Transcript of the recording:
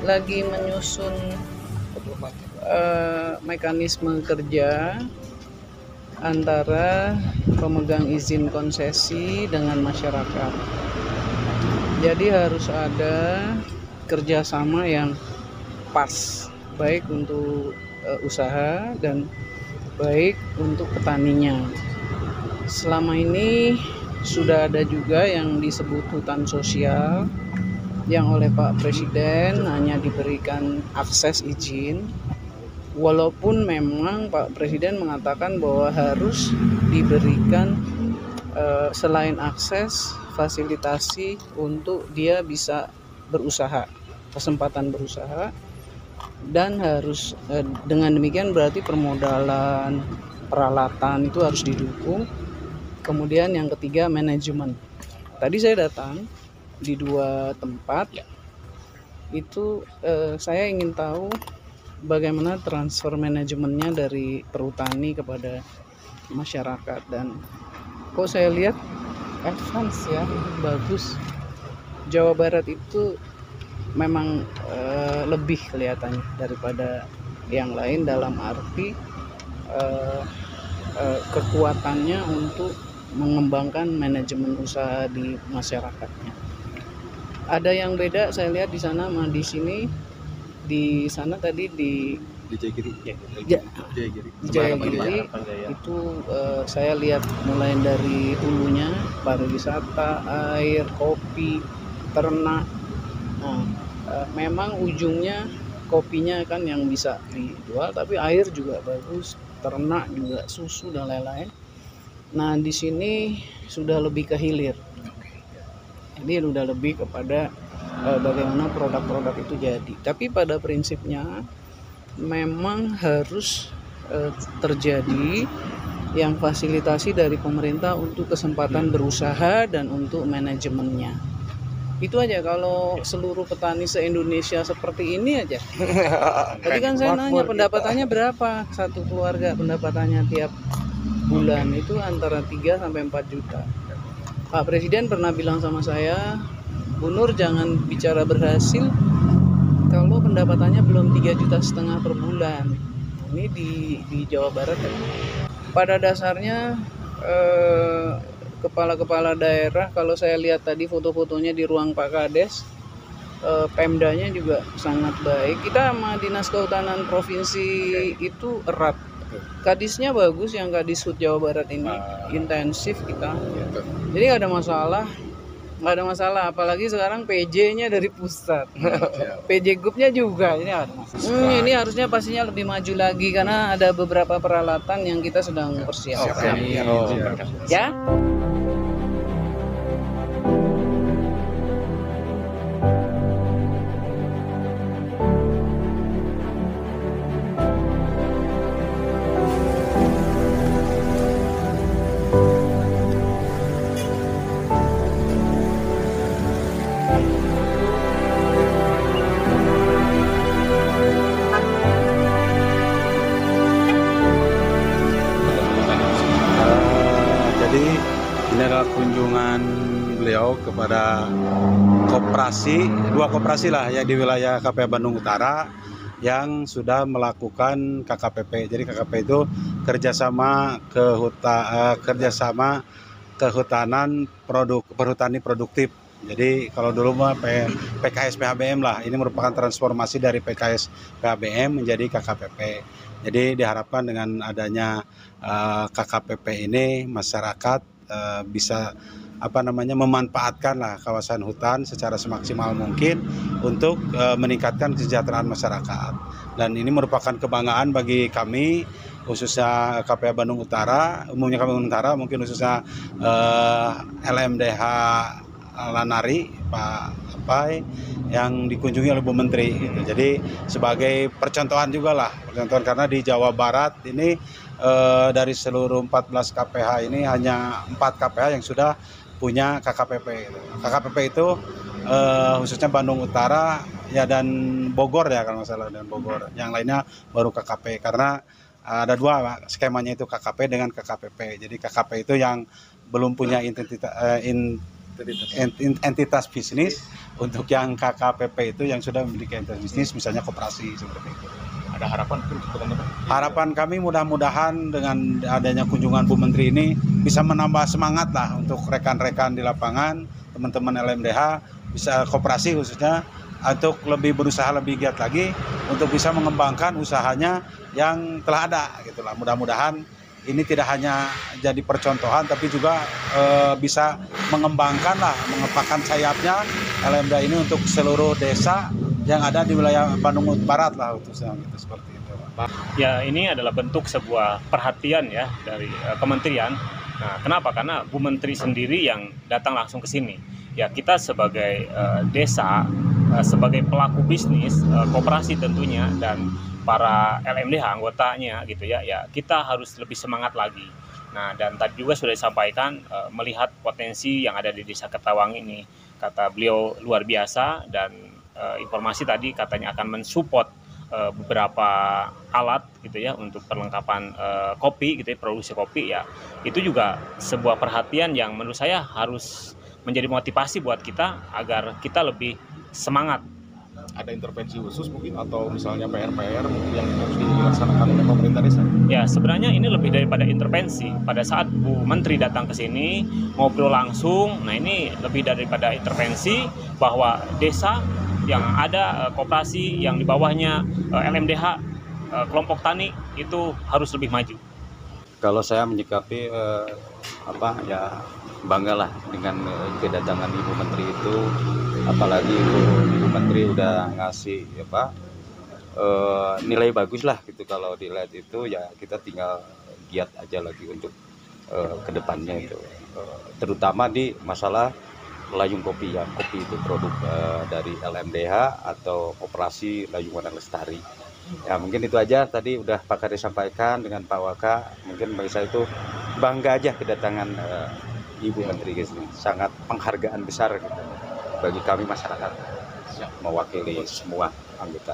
Lagi menyusun mekanisme kerja antara pemegang izin konsesi dengan masyarakat. Jadi harus ada kerjasama yang pas, baik untuk usaha dan baik untuk petaninya. Selama ini sudah ada juga yang disebut hutan sosial yang oleh Pak Presiden hanya diberikan akses izin, walaupun memang Pak Presiden mengatakan bahwa harus diberikan selain akses, fasilitasi untuk dia bisa berusaha, kesempatan berusaha, dan harus dengan demikian berarti permodalan, peralatan itu harus didukung. Kemudian yang ketiga manajemen. Tadi saya datang di 2 tempat itu, saya ingin tahu bagaimana transfer manajemennya dari perhutani kepada masyarakat, dan kok saya lihat advance ya, bagus. Jawa Barat itu memang lebih kelihatannya daripada yang lain dalam arti kekuatannya untuk mengembangkan manajemen usaha di masyarakatnya. Ada yang beda saya lihat di sana sama di sini. Di sana tadi di Jayagiri itu saya lihat mulai dari hulunya pariwisata, air, kopi, ternak. Nah, memang ujungnya kopinya kan yang bisa dijual, tapi air juga bagus, ternak juga, susu dan lain-lain. Nah, di sini sudah lebih ke hilir. Ini udah lebih kepada bagaimana produk-produk itu jadi. Tapi pada prinsipnya memang harus terjadi yang fasilitasi dari pemerintah untuk kesempatan berusaha dan untuk manajemennya. Itu aja. Kalau seluruh petani se-Indonesia seperti ini aja. Tadi kan saya nanya pendapatannya berapa satu keluarga, pendapatannya tiap bulan itu antara 3 sampai 4 juta. Pak Presiden pernah bilang sama saya, Bu Nur jangan bicara berhasil kalau pendapatannya belum 3,5 juta per bulan. Ini di Jawa Barat kan. Pada dasarnya kepala-kepala daerah, kalau saya lihat tadi foto-fotonya di ruang Pak Kades, Pemdanya juga sangat baik. Kita sama Dinas Kehutanan Provinsi itu erat. Kadisnya bagus, yang Kadishub Jawa Barat ini intensif kita. Jadi nggak ada masalah. Apalagi sekarang PJ-nya dari pusat, PJ Gubnya juga. Ini ada masalah. Ini harusnya pastinya lebih maju lagi karena ada beberapa peralatan yang kita sedang persiapkan. Ya. dua koperasi lah ya di wilayah KPH Bandung Utara yang sudah melakukan KKPP. Jadi KKP itu kerjasama kehutanan perhutani produktif. Jadi kalau dulu mah PKS PHBM lah, ini merupakan transformasi dari PKS PHBM menjadi KKPP. Jadi diharapkan dengan adanya KKPP ini masyarakat bisa memanfaatkan lah kawasan hutan secara semaksimal mungkin untuk meningkatkan kesejahteraan masyarakat. Dan ini merupakan kebanggaan bagi kami, khususnya KPH Bandung Utara, umumnya KPH Bandung Utara, mungkin khususnya LMDH Lanari, Pak Apai, yang dikunjungi oleh Bu Menteri. Gitu. Jadi sebagai percontohan juga lah, karena di Jawa Barat ini dari seluruh 14 KPH ini hanya 4 KPH yang sudah punya KKPP. Gitu. KKPP itu khususnya Bandung Utara ya dan Bogor ya kalau nggak salah, dan Bogor. Yang lainnya baru KKP karena ada dua skemanya itu KKP dengan KKPP. Jadi KKP itu yang belum punya entitas bisnis, untuk yang KKPP itu yang sudah memiliki entitas bisnis, misalnya koperasi seperti itu. Ada harapan untuk teman-teman? Harapan kami mudah-mudahan dengan adanya kunjungan Bu Menteri ini bisa menambah semangat lah untuk rekan-rekan di lapangan, teman-teman LMDH, bisa koperasi khususnya, untuk lebih berusaha lebih giat lagi untuk bisa mengembangkan usahanya yang telah ada gitulah. Mudah-mudahan ini tidak hanya jadi percontohan tapi juga bisa mengembangkan lah, mengepakkan sayapnya LMDH ini untuk seluruh desa yang ada di wilayah Bandung Barat lah, khususnya gitu, seperti itu. Ya, ini adalah bentuk sebuah perhatian ya dari kementerian. Nah, kenapa? Karena Bu Menteri sendiri yang datang langsung ke sini. Ya, kita sebagai desa, sebagai pelaku bisnis, koperasi tentunya, dan para LMDH anggotanya gitu ya, ya kita harus lebih semangat lagi. Nah, dan tadi juga sudah disampaikan melihat potensi yang ada di Desa Kertawang ini, kata beliau luar biasa, dan informasi tadi katanya akan mensupport beberapa alat gitu ya untuk perlengkapan kopi gitu ya, produksi kopi ya. Itu juga sebuah perhatian yang menurut saya harus menjadi motivasi buat kita agar kita lebih semangat. Ada intervensi khusus mungkin atau misalnya PR-PR yang harus dilaksanakan oleh pemerintah desa? Ya, sebenarnya ini lebih daripada intervensi. Pada saat Bu Menteri datang ke sini ngobrol langsung, nah ini lebih daripada intervensi, bahwa desa yang ada koperasi yang di bawahnya LMDH, kelompok tani itu harus lebih maju. Kalau saya menyikapi banggalah dengan kedatangan Ibu Menteri itu, apalagi Ibu Menteri udah ngasih nilai bagus lah gitu. Kalau dilihat itu ya kita tinggal giat aja lagi untuk kedepannya itu, terutama di masalah layung kopi ya. Kopi itu produk dari LMDH atau Koperasi Layung Wadang Lestari. Ya mungkin itu aja, tadi udah Pak Kade sampaikan dengan Pak Waka. Mungkin bagi saya itu bangga aja kedatangan Ibu Menteri ke sini. Sangat penghargaan besar gitu bagi kami masyarakat, mewakili semua anggota.